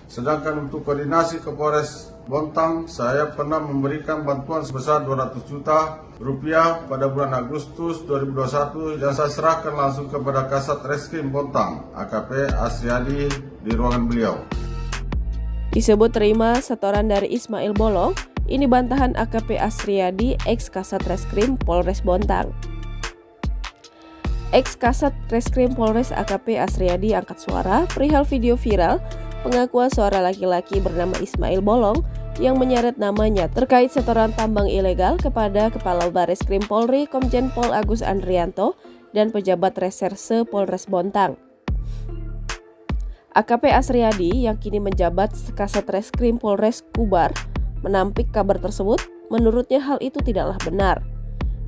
Sedangkan untuk koordinasi ke Polres Bontang, saya pernah memberikan bantuan sebesar 200 juta rupiah pada bulan Agustus 2021 yang saya serahkan langsung kepada Kasat Reskrim Bontang, AKP Asriadi, di ruangan beliau. Disebut terima setoran dari Ismail Bolong, ini bantahan AKP Asriadi, ex Kasat Reskrim Polres Bontang. Ex Kasat Reskrim Polres AKP Asriadi angkat suara perihal video viral pengakuan seorang laki-laki bernama Ismail Bolong yang menyeret namanya terkait setoran tambang ilegal kepada Kepala Bareskrim Polri Komjen Pol Agus Andrianto dan pejabat reserse Polres Bontang. AKP Asriadi yang kini menjabat Kasat Reskrim Polres Kubar menampik kabar tersebut. Menurutnya hal itu tidaklah benar.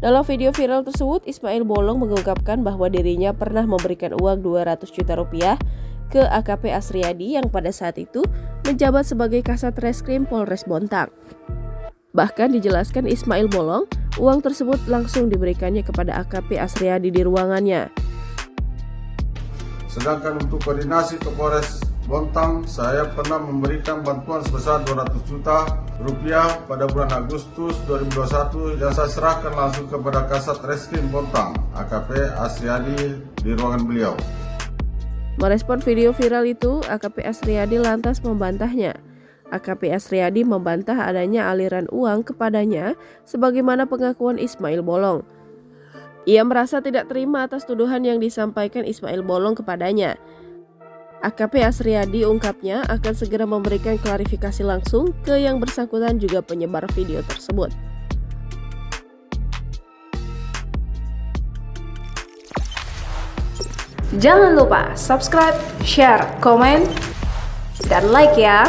Dalam video viral tersebut, Ismail Bolong mengungkapkan bahwa dirinya pernah memberikan uang 200 juta rupiah ke AKP Asriadi yang pada saat itu menjabat sebagai Kasat Reskrim Polres Bontang. Bahkan dijelaskan Ismail Bolong, uang tersebut langsung diberikannya kepada AKP Asriadi di ruangannya. Sedangkan untuk koordinasi ke Polres Bontang, saya pernah memberikan bantuan sebesar 200 juta rupiah pada bulan Agustus 2021 yang saya serahkan langsung kepada Kasat Reskrim Bontang, AKP Asriadi, di ruangan beliau. Merespon video viral itu, AKP Asriadi lantas membantahnya. AKP Asriadi membantah adanya aliran uang kepadanya sebagaimana pengakuan Ismail Bolong. Ia merasa tidak terima atas tuduhan yang disampaikan Ismail Bolong kepadanya. AKP Asriadi ungkapnya akan segera memberikan klarifikasi langsung ke yang bersangkutan juga penyebar video tersebut. Jangan lupa subscribe, share, komen, dan like ya!